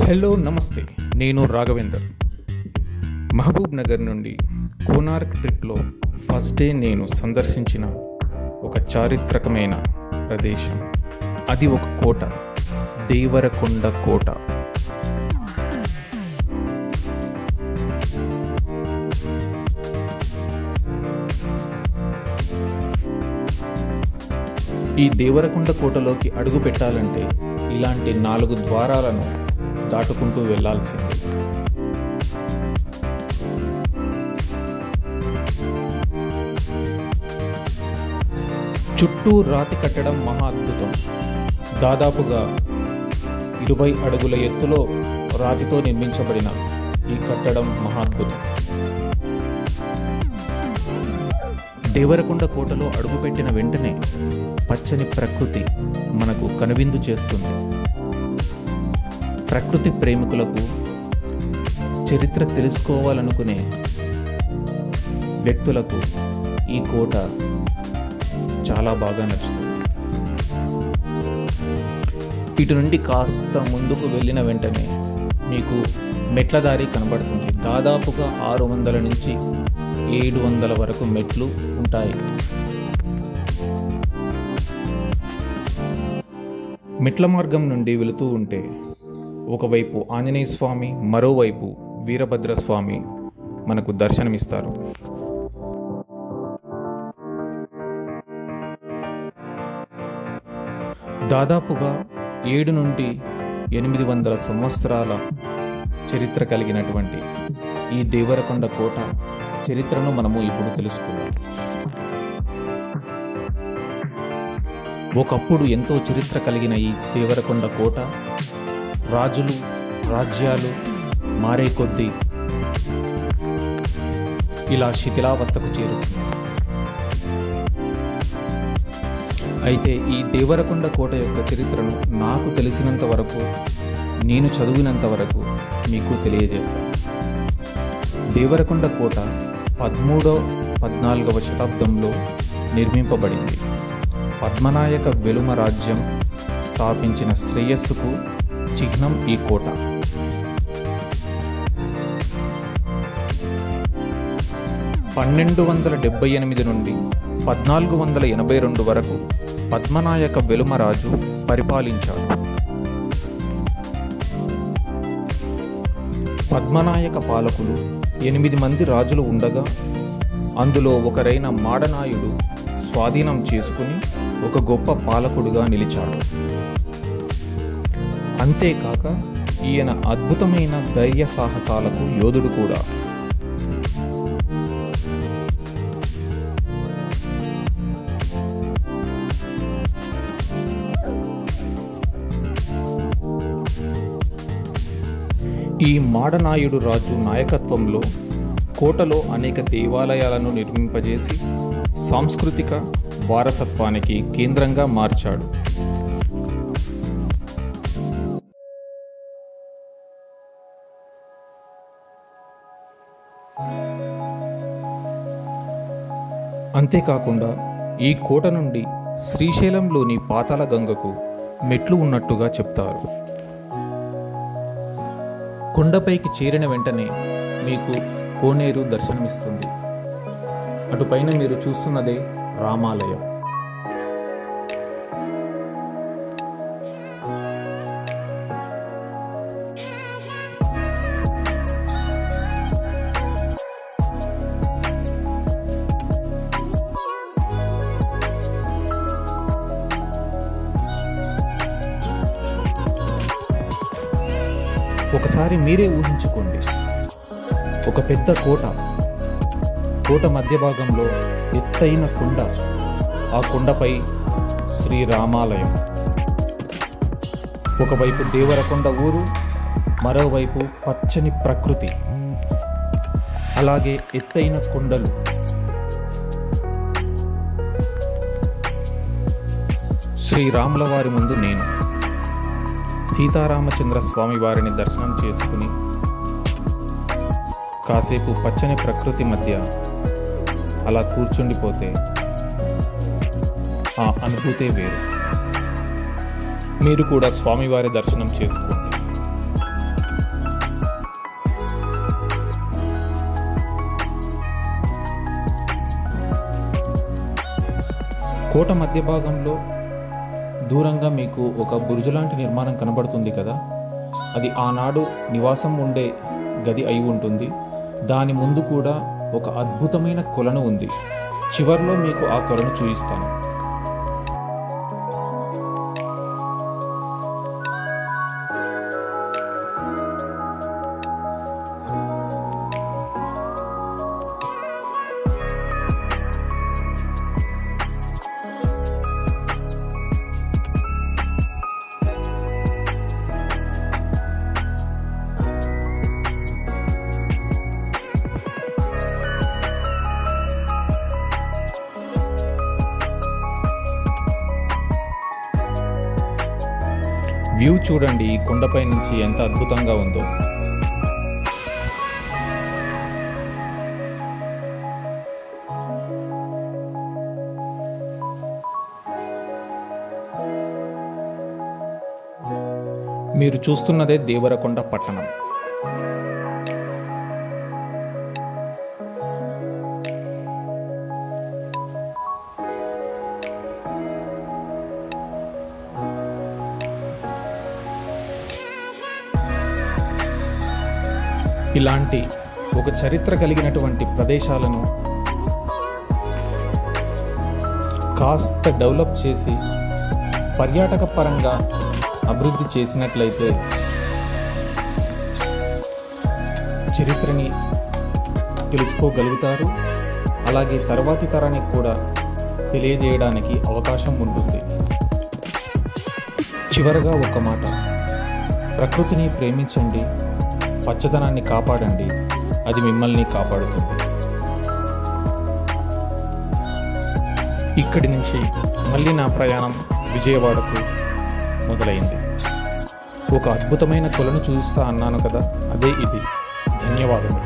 Hello నమస్తే, నేను రాఘవేందర్. మహబూబ్ నగర్ నుండి కోనార్క్ ట్రిప్లో ఫస్ట్ డే నేను సందర్శించిన ఒక చారిత్రకమైన ప్రదేశం, అది ఒక కోట, దేవరకొండ కోట. ఈ దేవరకొండ కోటలోకి అడుగు పెట్టాలంటే ఇలాంటి 4 ద్వారాలను దాటుకుంటూ వెళ్లాల్సిందే. చుట్టూ రాతి కట్టడం మహా అద్భుతం. దాదాపుగా 20 అడుగుల ఎత్తులో రాతితో నిర్మించబడిన ఈ కట్టడం మహా అద్భుతం. దేవరకొండ కోటలో అడుగుపెట్టిన వెంటనే పచ్చని ప్రకృతి మనకు కనువిందు చేస్తుంది. ప్రకృతి ప్రేమికులకు, చరిత్ర తెలుసుకోవాలనుకునే వ్యక్తులకు ఈ కోట చాలా బాగా నచ్చుతుంది. ఇటు నుండి కాస్త ముందుకు వెళ్ళిన వెంటనే మీకు మెట్ల దారి కనబడుతుంది. దాదాపుగా 600 నుంచి 700 వరకు మెట్లు ఉంటాయి. మెట్ల మార్గం నుండి వెళుతూ ఉంటే ఒకవైపు ఆంజనేయ స్వామి, మరోవైపు వీరభద్రస్వామి మనకు దర్శనమిస్తారు. దాదాపుగా 7 నుండి 800 సంవత్సరాల చరిత్ర కలిగినటువంటి ఈ దేవరకొండ కోట చరిత్రను మనము ఇప్పుడు తెలుసుకుందాం. ఒకప్పుడు ఎంతో చరిత్ర కలిగిన ఈ దేవరకొండ కోట రాజులు, రాజ్యాలు మారే కొద్దీ ఇలా శిథిలావస్థకు చేరుతుంది. అయితే ఈ దేవరకొండ కోట యొక్క చరిత్రను నాకు తెలిసినంత వరకు, నేను చదివినంత వరకు మీకు తెలియజేస్తాను. దేవరకొండ కోట 13వ-14వ శతాబ్దంలో నిర్మింపబడింది. పద్మనాయక వెలుమ రాజ్యం స్థాపించిన శ్రేయస్సుకు చిహ్నం ఈ కోట. (1278) నుండి 1482 వరకు పద్మనాయక వెలుమరాజు పరిపాలించాడు. పద్మనాయక పాలకులు 8 మంది రాజులు ఉండగా అందులో ఒకరైన మాడనాయుడు స్వాధీనం చేసుకుని ఒక గొప్ప పాలకుడుగా నిలిచాడు. అంతేకాక ఈయన అద్భుతమైన ధైర్య సాహసాలకు యోధుడు కూడా. ఈ మాడనాయుడు రాజు నాయకత్వంలో కోటలో అనేక దేవాలయాలను నిర్మింపజేసి సాంస్కృతిక వారసత్వానికి కేంద్రంగా మార్చాడు. అంతేకాకుండా ఈ కోట నుండి శ్రీశైలంలోని పాతాళ గంగకు మెట్లు ఉన్నట్టుగా చెప్తారు. కొండపైకి చేరిన వెంటనే మీకు కోనేరు దర్శనమిస్తుంది. అటుపైన మీరు చూస్తున్నదే రామాలయం. ఒకసారి మీరే ఊహించుకోండి, ఒక పెద్ద కోట మధ్య భాగంలో ఎత్తైన కొండ, ఆ కొండపై శ్రీరామాలయం. ఒకవైపు దేవరకొండ ఊరు, మరోవైపు పచ్చని ప్రకృతి, అలాగే ఎత్తైన కొండలు. శ్రీరాముల వారి ముందు నేను సీతారామచంద్ర స్వామి వారిని దర్శనం చేసుకుని కాసేపు పచ్చని ప్రకృతి మధ్య అలా కూర్చుండిపోతే ఆ అనుభూతే వేరు. మీరు కూడా స్వామివారి దర్శనం చేసుకోండి. కోట మధ్య భాగంలో దూరంగా మీకు ఒక బురుజు లాంటి నిర్మాణం కనబడుతుంది కదా, అది ఆనాడు నివాసం ఉండే గది అయి ఉంటుంది. దాని ముందు కూడా ఒక అద్భుతమైన కొలను ఉంది. చివర్లో మీకు ఆ కొలను చూపిస్తాను. వ్యూ చూడండి, ఈ కొండపై నుంచి ఎంత అద్భుతంగా ఉందో. మీరు చూస్తున్నదే దేవరకొండ పట్టణం. ఇలాంటి ఒక చరిత్ర కలిగినటువంటి ప్రదేశాలను కాస్త డెవలప్ చేసి పర్యాటక పరంగా అభివృద్ధి చేసినట్లయితే చరిత్రని తెలుసుకోగలుగుతారు. అలాగే తర్వాతి తరానికి కూడా తెలియజేయడానికి అవకాశం ఉంటుంది. చివరగా ఒక మాట, ప్రకృతిని ప్రేమించండి, పచ్చదనాన్ని కాపాడండి, అది మిమ్మల్ని కాపాడుతుంది. ఇక్కడి నుంచి మళ్ళీ నా ప్రయాణం విజయవాడకు మొదలైంది. ఒక అద్భుతమైన కొలను చూపిస్తా అన్నాను కదా, అదే ఇది. ధన్యవాదములు.